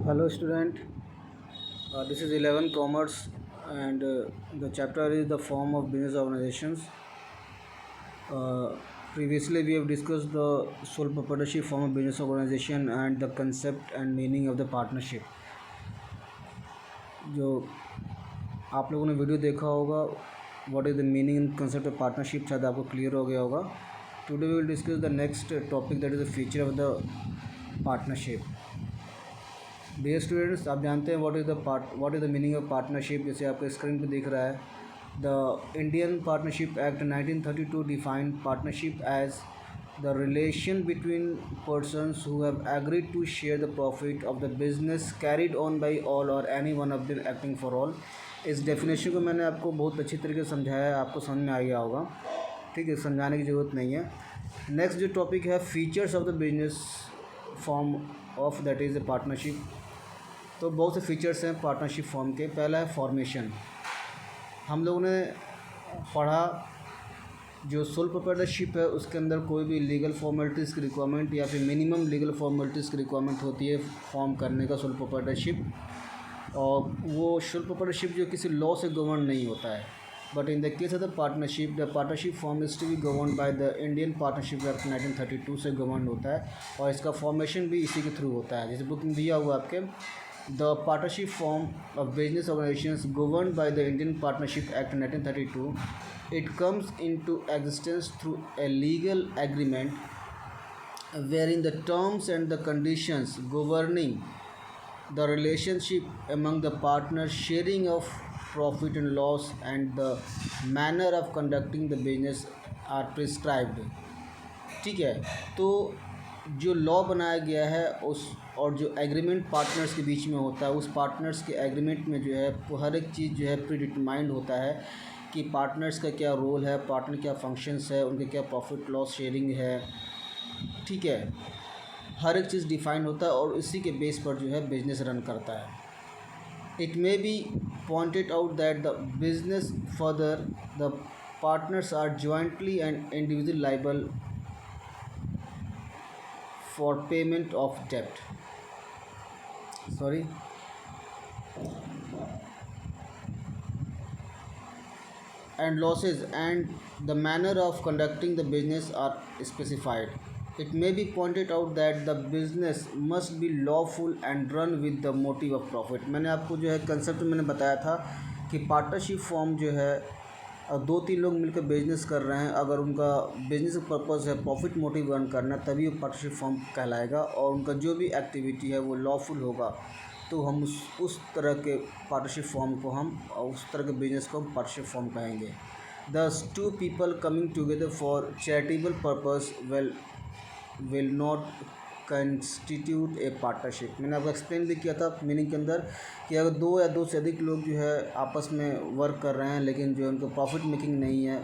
Hello student, this is 11 Commerce and the chapter is the form of business organizations. Uh, Previously we have discussed the sole proprietorship form of business organization and the concept and meaning of the partnership. जो आप लोगों ने video देखा होगा what is the meaning and concept of partnership शायद आपको clear हो गया होगा. Today we will discuss the next topic that is the feature of the partnership. Dear students, आप जानते हैं what is the meaning of partnership. जैसे आपके स्क्रीन पे दिख रहा है, the Indian partnership act 1932 defined partnership as the relation between persons who have agreed to share the profit of the business carried on by all or any one of them acting for all. इस definition को मैंने आपको बहुत अच्छी तरीके से समझाया है, आपको समझ में आ गया होगा. ठीक है, समझाने की ज़रूरत नहीं है. नेक्स्ट जो टॉपिक है, features of the business form of that is a partnership. तो बहुत से फीचर्स हैं पार्टनरशिप फॉर्म के. पहला है फॉर्मेशन. हम लोगों ने पढ़ा जो सोल प्रोप्राइटरशिप है उसके अंदर कोई भी लीगल फॉर्मेलिटीज़ की रिक्वायरमेंट या फिर मिनिमम लीगल फॉर्मेलिटीज़ की रिक्वायरमेंट होती है फॉर्म करने का सोल प्रोप्राइटरशिप. और वो सोल प्रोप्राइटरशिप जो किसी लॉ से गवर्न नहीं होता है. But in the case of the partnership form is to be govern by the Indian partnership act 1932 से गवर्न होता है और इसका फॉर्मेशन भी इसी के थ्रू होता है. जैसे बुक में दिया हुआ आपके, The partnership form of business organizations governed by the Indian Partnership Act 1932. It comes into existence through a legal agreement wherein the terms and the conditions governing the relationship among the partners, sharing of profit and loss, and the manner of conducting the business are prescribed. ठीक है, तो जो law बनाया गया है उस और जो एग्रीमेंट पार्टनर्स के बीच में होता है, उस पार्टनर्स के एग्रीमेंट में जो है वो हर एक चीज़ जो है प्री डिटरमाइंड होता है कि पार्टनर्स का क्या रोल है, पार्टनर क्या फंक्शंस है, उनके क्या प्रॉफिट लॉस शेयरिंग है. ठीक है, हर एक चीज़ डिफाइन होता है और इसी के बेस पर जो है बिज़नेस रन करता है. It may be pointed out that the business further the partners are jointly and individual liable for payment of debt and losses, and the manner of conducting the business are specified. It may be pointed out that the business must be lawful and run with the motive of profit. मैंने आपको जो है concept मैंने बताया था कि partnership form जो है दो तीन लोग मिलकर बिजनेस कर रहे हैं, अगर उनका बिजनेस पर्पज़ है प्रॉफिट मोटिव अर्न करना, तभी वो पार्टनरशिप फॉर्म कहलाएगा. और उनका जो भी एक्टिविटी है वो लॉफुल होगा तो हम उस तरह के पार्टनरशिप फॉर्म को हम उस तरह के बिजनेस को हम पार्टनरशिप फॉर्म कहेंगे. Thus two people coming together for charitable purpose will not constitute a partnership. मैंने आपको एक्सप्लेन भी किया था मीनिंग के अंदर कि अगर दो या दो से अधिक लोग जो है आपस में वर्क कर रहे हैं लेकिन जो उनको प्रॉफिट मेकिंग नहीं है,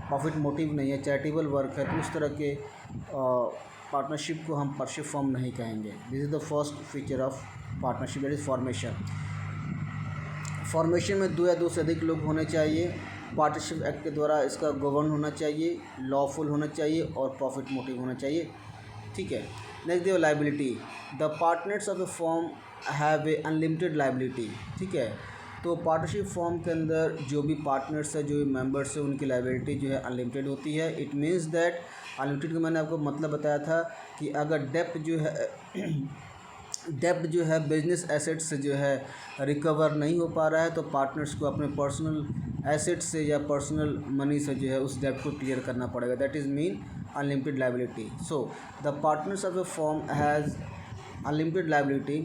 प्रॉफिट मोटिव नहीं है, चैरिटेबल वर्क है, तो उस तरह के पार्टनरशिप को हम पार्टनरशिप फॉर्म नहीं कहेंगे. This is the first feature of partnership, that is formation. Formation में दो या दो से अधिक लोग होने चाहिए, पार्टनरशिप एक्ट के द्वारा इसका गवर्न होना चाहिए, लॉफुल होना चाहिए और प्रॉफिट मोटिव होना चाहिए. ठीक है. नेक्स्ट देखो liability. The partners of A form have a unlimited liability. ठीक है, तो पार्टनरशिप फॉर्म के अंदर जो भी पार्टनर्स है, जो भी मेंबर्स है, उनकी लाइबिलिटी जो है अनलिमिटेड होती है. इट मीन्स दैट अनलिमिटेड का मैंने आपको मतलब बताया था कि अगर डेप्ट जो है बिजनेस एसेट्स से जो है रिकवर नहीं हो पा रहा है तो पार्टनर्स को अपने पर्सनल एसेट्स से या पर्सनल मनी से जो है उस डेप्ट को क्लियर करना पड़ेगा. That is mean unlimited liability. So the partners of a firm has unlimited liability.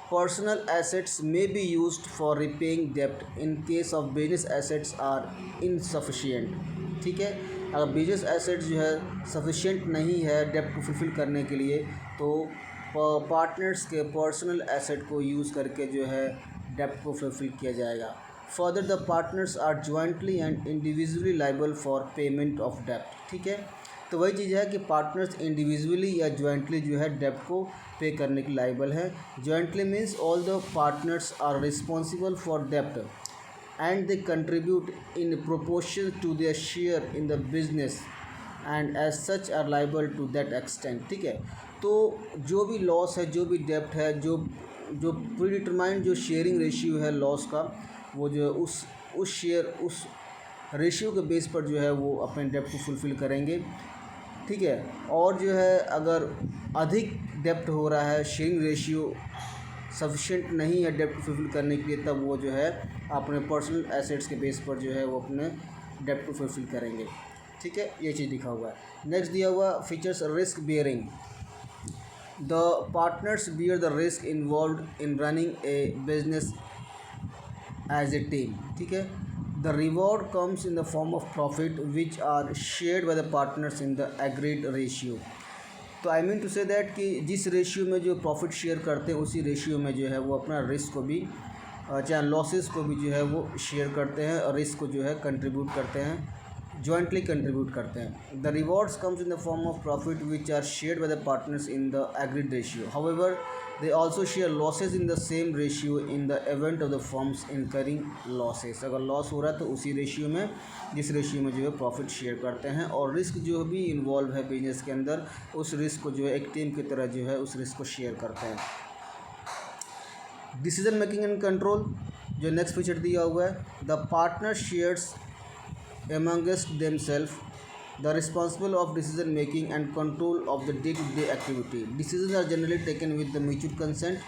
Personal assets may be used for repaying debt in case of business assets are insufficient. ठीक है, अगर बिजनेस एसेट्स जो है sufficient नहीं है डेप्ट को fulfil करने के लिए तो पार्टनर्स के पर्सनल एसेट को यूज़ करके जो है डेप्ट को फुलफ़िल किया जाएगा. Further the partners are jointly and individually liable for payment of डेप्ट. ठीक है, तो वही चीज़ है कि पार्टनर्स इंडिविजुअली या जॉइंटली जो है डेप्ट को पे करने की लाइबल है. Jointly means all the partners are responsible for डेप्ट and they contribute in proportion to their share in the business and as such are liable to that extent. ठीक है, तो जो भी लॉस है, जो भी डेप्ट है, जो जो प्री डिटरमाइंड जो शेयरिंग रेशियो है लॉस का, वो जो है उस रेशियो के बेस पर जो है वो अपने डेप्ट को फुलफ़िल करेंगे, ठीक है। और जो है अगर अधिक डेप्ट हो रहा है, शेयरिंग रेशियो सफिशिएंट नहीं है डेप्ट फुलफिल करने के लिए, तब वो जो है अपने पर्सनल एसेट्स के बेस पर जो है वो अपने डेप्ट को फुलफिल करेंगे, ठीक है। ये चीज़ लिखा हुआ है। नेक्स्ट दिया हुआ features risk bearing. The partners bear the risk involve in running a business as a team, ठीक है। The reward comes in the form of profit which are shared by the partners in the agreed ratio. तो I mean to say that कि जिस ratio में जो profit share करते हैं उसी रेशियो में जो है वो अपना रिस्क को भी चाहे लॉसेस को भी जो है वो शेयर करते हैं और रिस्क को जो है कंट्रीब्यूट करते हैं, जॉइंटली कंट्रीब्यूट करते हैं। The rewards comes in the form of profit which are shared by the partners in the agreed ratio. However they also share losses in the same ratio in the event of the firm's incurring losses. अगर loss हो रहा है तो उसी ratio में, जिस ratio में जो है प्रॉफिट शेयर करते हैं। और रिस्क जो भी इन्वॉल्व है बिजनेस के अंदर, उस रिस्क को जो है एक टीम की तरह जो है उस रिस्क को शेयर करते हैं। डिसीजन मेकिंग एंड कंट्रोल, जो नेक्स्ट फीचर दिया हुआ है, the partner shares amongst themselves the responsible of decision making and control of the day-to-day activity. Decisions are generally taken with the mutual consent.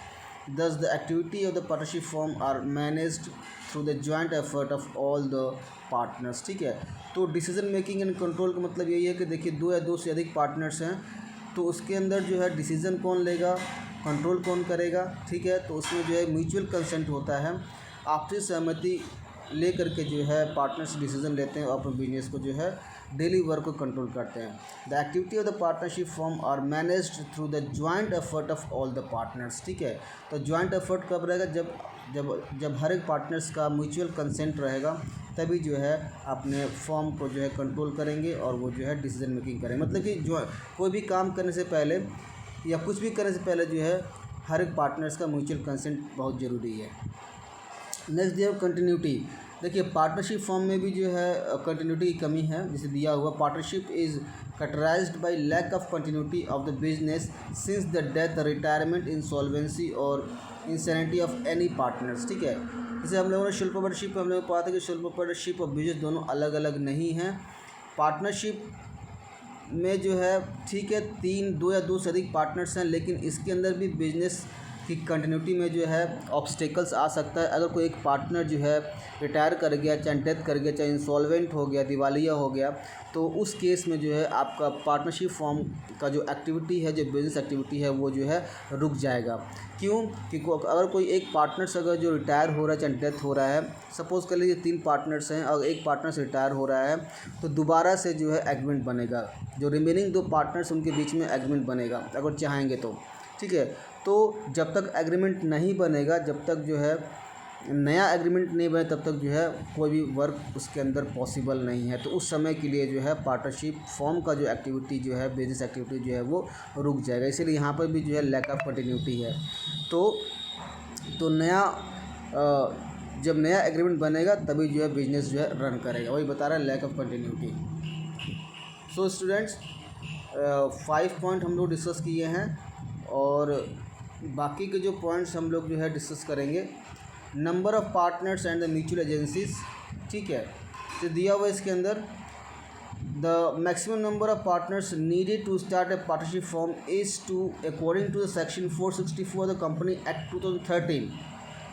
Thus, the activity of the partnership firm are managed through the joint effort of all the partners, ठीक है। तो decision making and control का मतलब यही है कि देखिए दो या दो से अधिक पार्टनर्स हैं, तो उसके अंदर जो है डिसीजन कौन लेगा, कंट्रोल कौन करेगा, ठीक है। तो उसमें जो है म्यूचुअल कंसेंट होता है, आपसी सहमति ले करके जो है पार्टनर्स डिसीजन लेते हैं और अपने बिजनेस को जो है डेली वर्क को कंट्रोल करते हैं। The activity of the partnership firm are managed through the joint effort of all the partners, ठीक है। तो जॉइंट एफर्ट कब रहेगा, जब जब जब हर एक पार्टनर्स का म्यूचुअल कंसेंट रहेगा, तभी जो है अपने फर्म को जो है कंट्रोल करेंगे और वो जो है डिसीजन मेकिंग करेंगे। मतलब कि जो कोई भी काम करने से पहले या कुछ भी करने से पहले जो है हर एक पार्टनर्स का म्यूचुअल कंसेंट बहुत ज़रूरी है। नेक्स्ट दिया कंटिन्यूटी। देखिए पार्टनरशिप फॉर्म में भी जो है कंटिन्यूटी की कमी है, जैसे दिया हुआ partnership is characterized by lack of continuity of the business since the death, retirement, insolvency और इंसैनिटी ऑफ एनी पार्टनर्स, ठीक है। जैसे हम लोगों ने शुल्क पार्टनरशिप हम लोगों को पता था कि शुल्क पार्टनरशिप और बिजनेस दोनों अलग अलग नहीं हैं। पार्टनरशिप में जो है ठीक है दो या दो से अधिक पार्टनर्स हैं, लेकिन इसके अंदर भी बिजनेस की कंटिन्यूटी में जो है ऑब्स्टेकल्स आ सकता है। अगर कोई एक पार्टनर जो है रिटायर कर गया, चाहे डेथ कर गया, चाहे इंसॉल्वेंट हो गया, दिवालिया हो गया, तो उस केस में जो है आपका पार्टनरशिप फॉर्म का जो एक्टिविटी है, जो बिजनेस एक्टिविटी है, वो जो है रुक जाएगा। क्यों? क्योंकि अगर कोई एक पार्टनर्स अगर जो रिटायर हो रहा है, चाहे डेथ हो रहा है, सपोज़ कर लीजिए 3 पार्टनर्स हैं और एक पार्टनर्स रिटायर हो रहा है, तो दोबारा से जो है एग्रीमेंट बनेगा, जो रिमेनिंग 2 पार्टनर्स उनके बीच में एग्रीमेंट बनेगा अगर चाहेंगे तो, ठीक है। तो जब तक एग्रीमेंट नहीं बनेगा, जब तक जो है नया एग्रीमेंट नहीं बने, तब तक जो है कोई भी वर्क उसके अंदर पॉसिबल नहीं है। तो उस समय के लिए जो है पार्टनरशिप फॉर्म का जो एक्टिविटी जो है, बिजनेस एक्टिविटी जो है वो रुक जाएगा। इसीलिए यहाँ पर भी जो है लैक ऑफ कंटिन्यूटी है। तो नया जब नया एग्रीमेंट बनेगा तभी जो है बिजनेस जो है रन करेगा, वही बता रहा है lack of continuity. So students 5 point हम लोग डिस्कस किए हैं और बाकी के जो पॉइंट्स हम लोग जो है डिस्कस करेंगे। Number of partners and the mutual agencies, ठीक है। तो दिया हुआ इसके अंदर the maximum number of partners needed to start a partnership form is to according to the section 464 the company act 2013।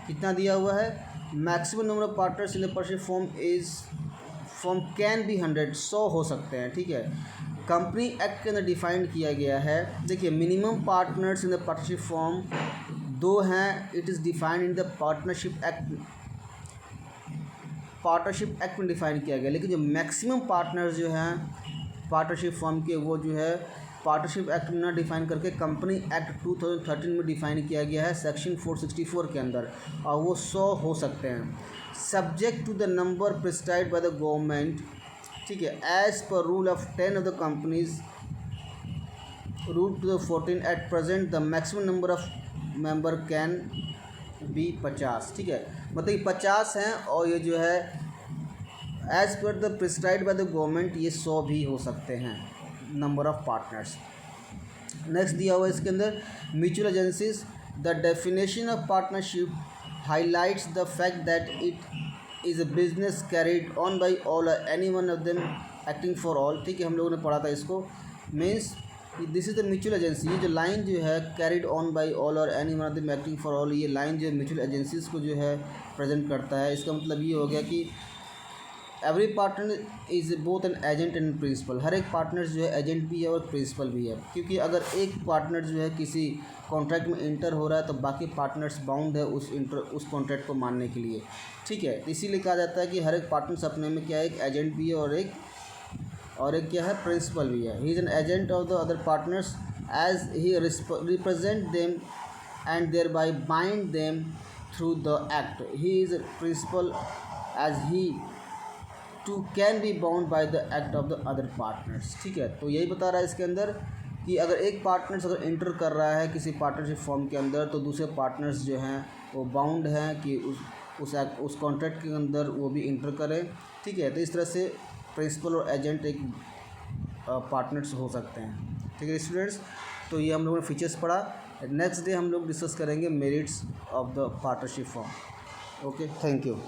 कितना दिया हुआ है? Maximum number of partners in the partnership form can be 100 हो सकते हैं, ठीक है। कंपनी एक्ट के अंदर डिफाइंड किया गया है। देखिए minimum partners in the partnership form 2 हैं, it is defined in the partnership act में डिफाइन किया गया। लेकिन जो मैक्सिमम पार्टनर्स जो हैं पार्टनरशिप फॉर्म के, वो जो है पार्टनरशिप एक्ट में ना डिफाइन करके कंपनी एक्ट 2013 में डिफाइन किया गया है सेक्शन 464 के अंदर, और वो 100 हो सकते हैं subject to the number prescribed by the government, ठीक है। As per rule of 10 of the companies rule 2014 at present the maximum number of member can be 50, ठीक है। मतलब 50 हैं और ये जो है as per the prescribed by the government ये 100 भी हो सकते हैं नंबर ऑफ़ पार्टनर्स। नेक्स्ट दिया हुआ इसके अंदर mutual agencies, the definition of partnership highlights the fact that it is a business carried on by all any one of them acting for all. ठीक है, हम लोगों ने पढ़ा था इसको। Means this is the mutual agency. ये जो लाइन जो है carried on by all or any one of them acting for all, ये लाइन जो म्यूचुअल एजेंसीज को जो है प्रेजेंट करता है। इसका मतलब ये हो गया कि every partner is both an agent and principal. हर एक पार्टनर जो है एजेंट भी है और प्रिंसिपल भी है, क्योंकि अगर एक पार्टनर जो है किसी कॉन्ट्रैक्ट में इंटर हो रहा है तो बाकी पार्टनर्स बाउंड है उस कॉन्ट्रैक्ट को मानने के लिए। ठीक है, इसीलिए कहा जाता है कि हर एक पार्टनर्स अपने में क्या है, एक एजेंट भी है और एक क्या है, प्रिंसिपल भी है। He is an agent of the other partners as he represent them and thereby bind them through the act. He is principal as he too can be bound by the act of the other partners. ठीक है, तो यही बता रहा है इसके अंदर कि अगर एक पार्टनर्स अगर इंटर कर रहा है किसी पार्टनरशिप फॉर्म के अंदर तो दूसरे पार्टनर्स जो हैं वो बाउंड हैं कि उस कॉन्ट्रैक्ट के अंदर वो भी इंटर करें। ठीक है, तो इस तरह से प्रिंसिपल और एजेंट एक पार्टनर्स हो सकते हैं। ठीक है स्टूडेंट्स, तो ये हम लोगों ने फीचर्स पढ़ा। नेक्स्ट डे हम लोग डिस्कस करेंगे merits of the partnership form. Okay, thank you.